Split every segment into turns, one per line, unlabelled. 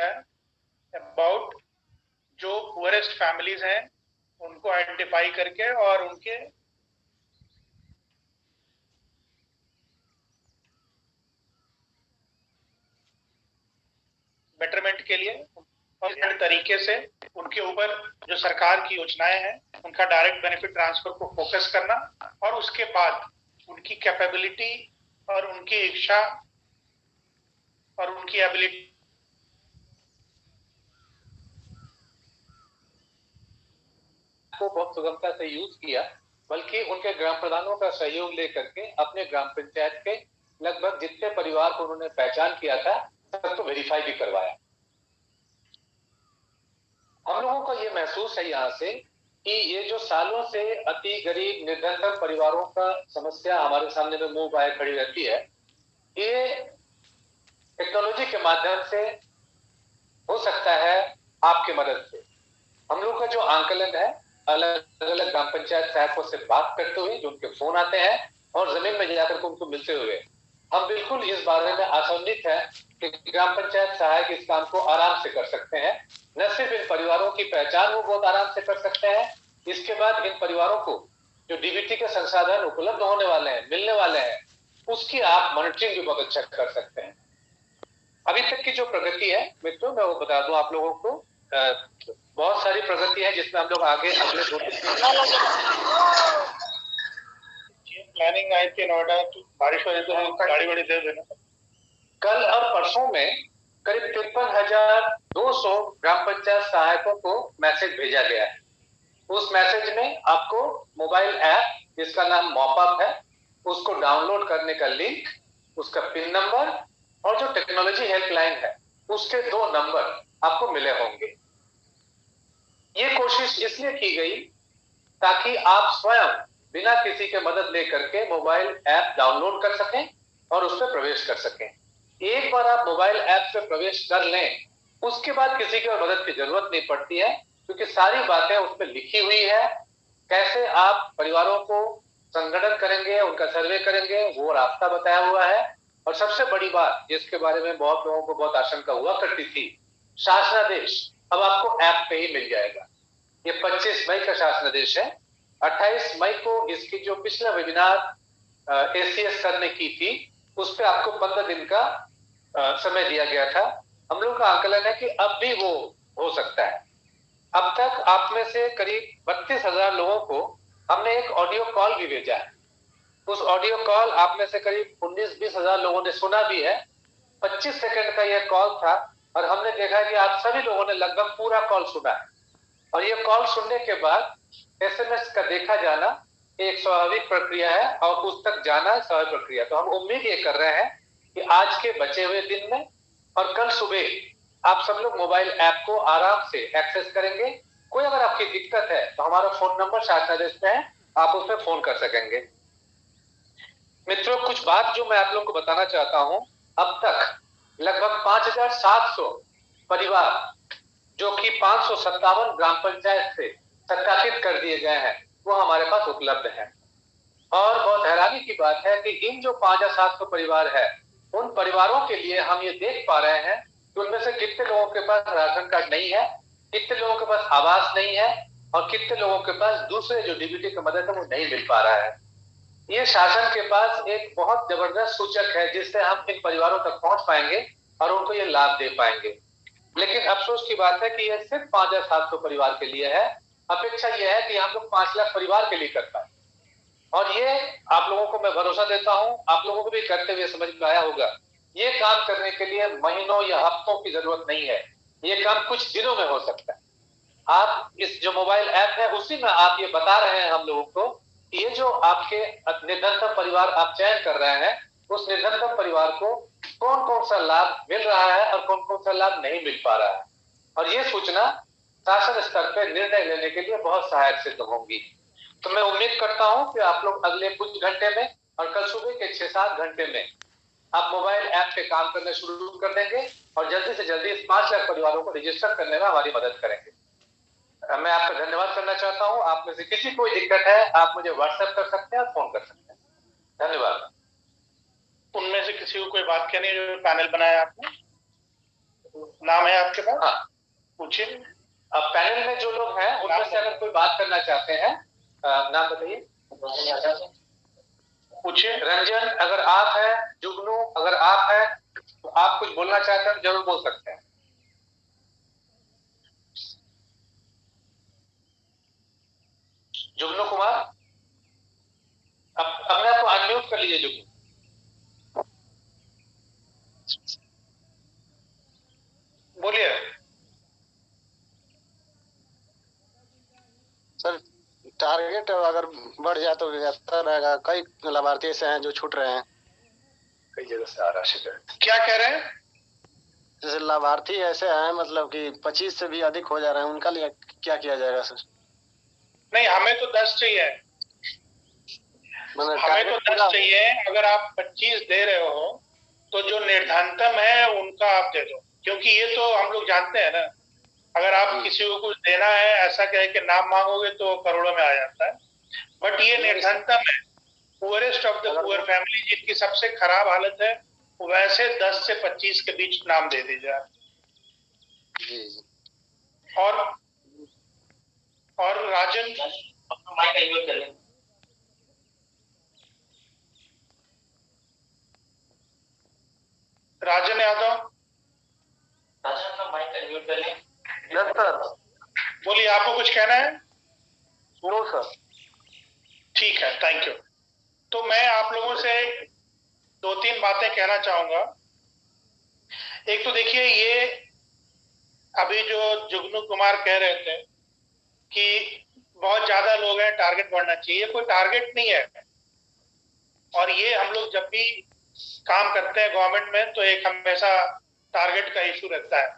है अबाउट जो poorest families हैं उनको आइडेंटिफाई करके और उनके बेटरमेंट के लिए और तरीके से उनके ऊपर जो सरकार की योजनाएं हैं उनका डायरेक्ट बेनिफिट ट्रांसफर को फोकस करना और उसके बाद उनकी कैपेबिलिटी और उनकी इच्छा और उनकी एबिलिटी
को बहुत सुगमता से यूज किया, बल्कि उनके ग्राम प्रधानों का सहयोग लेकर के अपने ग्राम पंचायत के लगभग जितने परिवार को उन्होंने पहचान किया था सबको वेरीफाई भी करवाया। हम लोगों को ये महसूस है यहाँ से कि ये जो सालों से अति गरीब निर्धन परिवारों का समस्या हमारे सामने में मुंह बाए खड़ी रहती है, ये टेक्नोलॉजी के माध्यम से हो सकता है आपकी मदद से। हम लोग का जो आंकलन है अलग अलग ग्राम पंचायत सहायकों से बात करते हुए जो उनके फोन आते हैं और जमीन में जाकर के उनको मिलते हुए हम बिल्कुल इस बारे में आशान्वित है कि ग्राम पंचायत सहायक इस काम को आराम से कर सकते हैं। न सिर्फ इन परिवारों की पहचान वो बहुत आराम से कर सकते हैं, इसके बाद इन परिवारों को जो डीबीटी के संसाधन उपलब्ध होने वाले हैं, मिलने वाले हैं, उसकी आप मॉनिटरिंग भी बहुत अच्छा कर सकते हैं। अभी तक की जो प्रगति है मित्रों, मैं वो बता दूं आप लोगों को, बहुत सारी प्रगति है जिसमें हम लोग आगे अगले 2-3
प्लानिंग आई थी नोएडा की बारिश वजह से गाड़ी वाड़ी दे देना।
कल और परसों में करीब 53,200 ग्राम पंचायत सहायकों को मैसेज भेजा गया है। उस मैसेज में आपको मोबाइल ऐप जिसका नाम मॉपअप है उसको डाउनलोड करने का लिंक, उसका पिन नंबर और जो टेक्नोलॉजी हेल्पलाइन है उसके 2 नंबर आपको मिले होंगे। ये कोशिश इसलिए की गई ताकि आप स्वयं बिना किसी के मदद लेकर के मोबाइल ऐप डाउनलोड कर सकें और उस पर प्रवेश कर सकें। एक बार आप मोबाइल ऐप पे प्रवेश कर लें उसके बाद किसी की मदद की जरूरत नहीं पड़ती है, क्योंकि सारी बातें उसमें लिखी हुई है। कैसे आप परिवारों को संगठन करेंगे, उनका सर्वे करेंगे, वो रास्ता बताया हुआ है। और सबसे बड़ी बात जिसके बारे में बहुत लोगों को बहुत आशंका हुआ करती थी, शासनादेश अब आपको ऐप पे ही मिल जाएगा। ये 25 मई का शासनादेश है। 28 मई को इसकी जो पिछला वेबिनार एसीएस सर ने की थी उस पर आपको 15 दिन का समय दिया गया था। हम लोग का आंकलन है कि अब भी वो हो सकता है। अब तक आप में से करीब 32,000 लोगों को हमने एक ऑडियो कॉल भी भेजा है। उस ऑडियो कॉल आप में से करीब 19-20 हजार लोगों ने सुना भी है। 25 सेकंड का यह कॉल था और हमने देखा कि आप सभी लोगों ने लगभग पूरा कॉल सुना है। और ये कॉल सुनने के बाद एसएमएस का देखा जाना एक स्वाभाविक प्रक्रिया है और उस तक जाना स्वाभाविक प्रक्रिया। तो हम उम्मीद ये कर रहे हैं कि आज के बचे हुए दिन में और कल सुबह आप सब लोग मोबाइल ऐप को आराम से एक्सेस करेंगे। कोई अगर आपकी दिक्कत है तो हमारा फोन नंबर शासनादेश में है, आप उस पर फोन कर सकेंगे। मित्रों, कुछ बात जो मैं आप लोगों को बताना चाहता हूं, अब तक लगभग 5,700 परिवार जो कि 557 ग्राम पंचायत से सत्यापित कर दिए गए हैं वो हमारे पास उपलब्ध हैं। और बहुत हैरानी की बात है कि इन जो 5,700 परिवार है उन परिवारों के लिए हम ये देख पा रहे हैं कि उनमें से कितने लोगों के पास राशन कार्ड नहीं है, कितने लोगों के पास आवास नहीं है और कितने लोगों के पास दूसरे जो डीबीटी की मदद है वो नहीं मिल पा रहा है। ये शासन के पास एक बहुत जबरदस्त सूचक है जिससे हम इन परिवारों तक पहुंच पाएंगे और उनको ये लाभ दे पाएंगे। लेकिन अफसोस की बात है कि यह सिर्फ 5,700 परिवार के लिए है। अपेक्षा यह है कि हम लोग 5 लाख परिवार के लिए कर पाए। और ये आप लोगों को मैं भरोसा देता हूं, आप लोगों को भी करते हुए समझ में आया होगा, ये काम करने के लिए महीनों या हफ्तों की जरूरत नहीं है, ये काम कुछ दिनों में हो सकता है। आप इस जो मोबाइल ऐप है उसी में आप ये बता रहे हैं हम लोगों को कि ये जो आपके निर्धनतम परिवार आप चयन कर रहे हैं उस निर्धनतम परिवार को कौन कौन सा लाभ मिल रहा है और कौन कौन सा लाभ नहीं मिल पा रहा है। और ये सूचना शासन स्तर पर निर्णय लेने के लिए बहुत सहायक सिद्ध होंगी। तो मैं उम्मीद करता हूं कि आप लोग अगले कुछ घंटे में और कल सुबह के 6-7 घंटे में आप मोबाइल ऐप पे काम करना शुरू कर देंगे और जल्दी से जल्दी इस 5 लाख परिवारों को रजिस्टर करने में हमारी मदद करेंगे। मैं आपका धन्यवाद करना चाहता हूं। आप में से किसी को कोई दिक्कत है आप मुझे व्हाट्सएप कर सकते हैं, फोन कर सकते हैं। धन्यवाद।
उनमें से किसी को कोई बात कहनी है जो पैनल बनाया आपने? नाम है आपके पास?
हाँ,
पूछिए।
अब पैनल में जो लोग हैं उनमें से अगर कोई बात करना चाहते हैं, नाम बताइए।
पूछिए।
रंजन अगर आप हैं, जुगनू अगर आप हैं, तो आप कुछ बोलना चाहते हैं जरूर बोल सकते हैं। जुगनू कुमार, अपने आप को अनम्यूट कर लीजिए जुगनू।
बोलिए
सर। टारगेट अगर बढ़ जाए तो बेहतर रहेगा। कई लाभार्थी ऐसे हैं जो छूट रहे हैं, कई जगह से आ रहा शिकायत।
क्या कह रहे हैं?
जैसे लाभार्थी ऐसे हैं, मतलब कि 25 से भी अधिक हो जा रहे हैं, उनका लिए क्या किया जाएगा सर?
नहीं, हमें तो 10 चाहिए। हमें तो 10 चाहिए। अगर आप 25 दे रहे हो तो जो निर्धनतम है उनका आप दे दो, क्योंकि ये तो हम लोग जानते हैं ना, अगर आप किसी को कुछ देना है ऐसा कह के नाम मांगोगे तो करोड़ों में आ जाता है। बट ये निर्धनतम है, poorest of the poor family, जिनकी सबसे खराब हालत है, वैसे 10 से 25 के बीच नाम दे दीजिए। और राजन, राजन यादव,
यस सर।
बोलिए, आपको कुछ कहना है?
No sir.
ठीक है, थैंक यू। तो मैं आप लोगों से 2-3 बातें कहना चाहूंगा। एक तो देखिए, ये अभी जो जुगनू कुमार कह रहे थे कि बहुत ज्यादा लोग हैं, टारगेट बढ़ना चाहिए, कोई टारगेट नहीं है। और ये हम लोग जब भी काम करते हैं गवर्नमेंट में तो एक हमेशा टारगेट का इशू रहता है,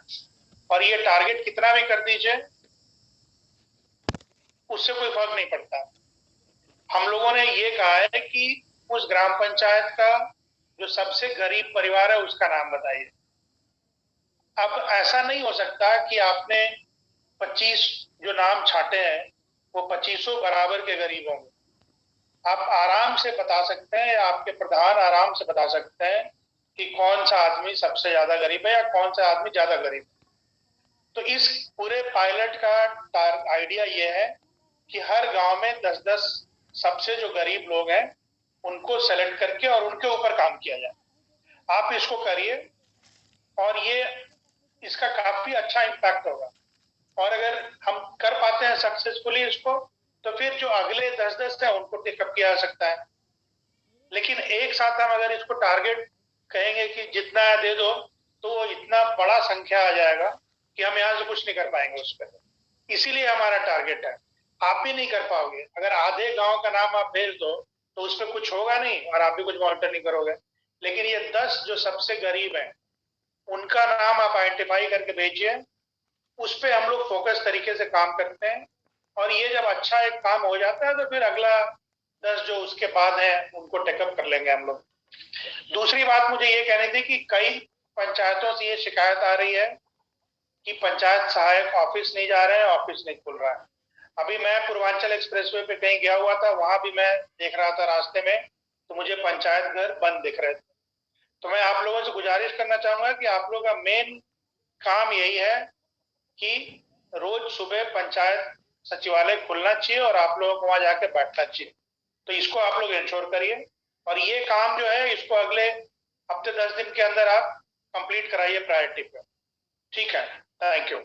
और ये टारगेट कितना भी कर दीजिए उससे कोई फर्क नहीं पड़ता। हम लोगों ने ये कहा है कि उस ग्राम पंचायत का जो सबसे गरीब परिवार है उसका नाम बताइए। अब ऐसा नहीं हो सकता कि आपने 25 जो नाम छाटे हैं वो 25 बराबर के गरीब होंगे। आप आराम से बता सकते हैं, या आपके प्रधान आराम से बता सकते हैं कि कौन सा आदमी सबसे ज्यादा गरीब है या कौन सा आदमी ज्यादा गरीब है। तो इस पूरे पायलट का आइडिया ये है कि हर गांव में 10-10 सबसे जो गरीब लोग हैं उनको सेलेक्ट करके और उनके ऊपर काम किया जाए। आप इसको करिए और ये इसका काफी अच्छा इम्पैक्ट होगा। और अगर हम कर पाते हैं सक्सेसफुली इसको, तो फिर जो अगले 10-10 है उनको टेकअप किया जा सकता है। लेकिन एक साथ हम अगर इसको टारगेट कहेंगे कि जितना दे दो, तो वो इतना बड़ा संख्या आ जाएगा कि हम यहाँ से कुछ नहीं कर पाएंगे उस पर। इसीलिए हमारा टारगेट है। आप भी नहीं कर पाओगे अगर आधे गांव का नाम आप भेज दो, तो उस पर कुछ होगा नहीं और आप भी कुछ मॉनिटर नहीं करोगे। लेकिन ये 10 जो सबसे गरीब हैं उनका नाम आप आइडेंटिफाई करके भेजिए, उस पर हम लोग फोकस तरीके से काम करते हैं। और ये जब अच्छा एक काम हो जाता है तो फिर अगला 10 जो उसके बाद है उनको टेकअप कर लेंगे हम लोग। दूसरी बात मुझे ये कहनी थी कि कई पंचायतों से ये शिकायत आ रही है कि पंचायत सहायक ऑफिस नहीं जा रहे हैं, ऑफिस नहीं खुल रहा है। अभी मैं पूर्वांचल एक्सप्रेसवे पे कहीं गया हुआ था, वहां भी मैं देख रहा था रास्ते में, तो मुझे पंचायत घर बंद दिख रहे थे। तो मैं आप लोगों से गुजारिश करना चाहूंगा कि आप लोगों का मेन काम यही है कि रोज सुबह पंचायत सचिवालय खुलना चाहिए और आप लोगों को वहां जाके बैठना चाहिए। तो इसको आप लोग इंश्योर करिए, और ये काम जो है इसको अगले हफ्ते 10 दिन के अंदर आप कंप्लीट कराइए प्रायोरिटी पे। ठीक है, थैंक यू।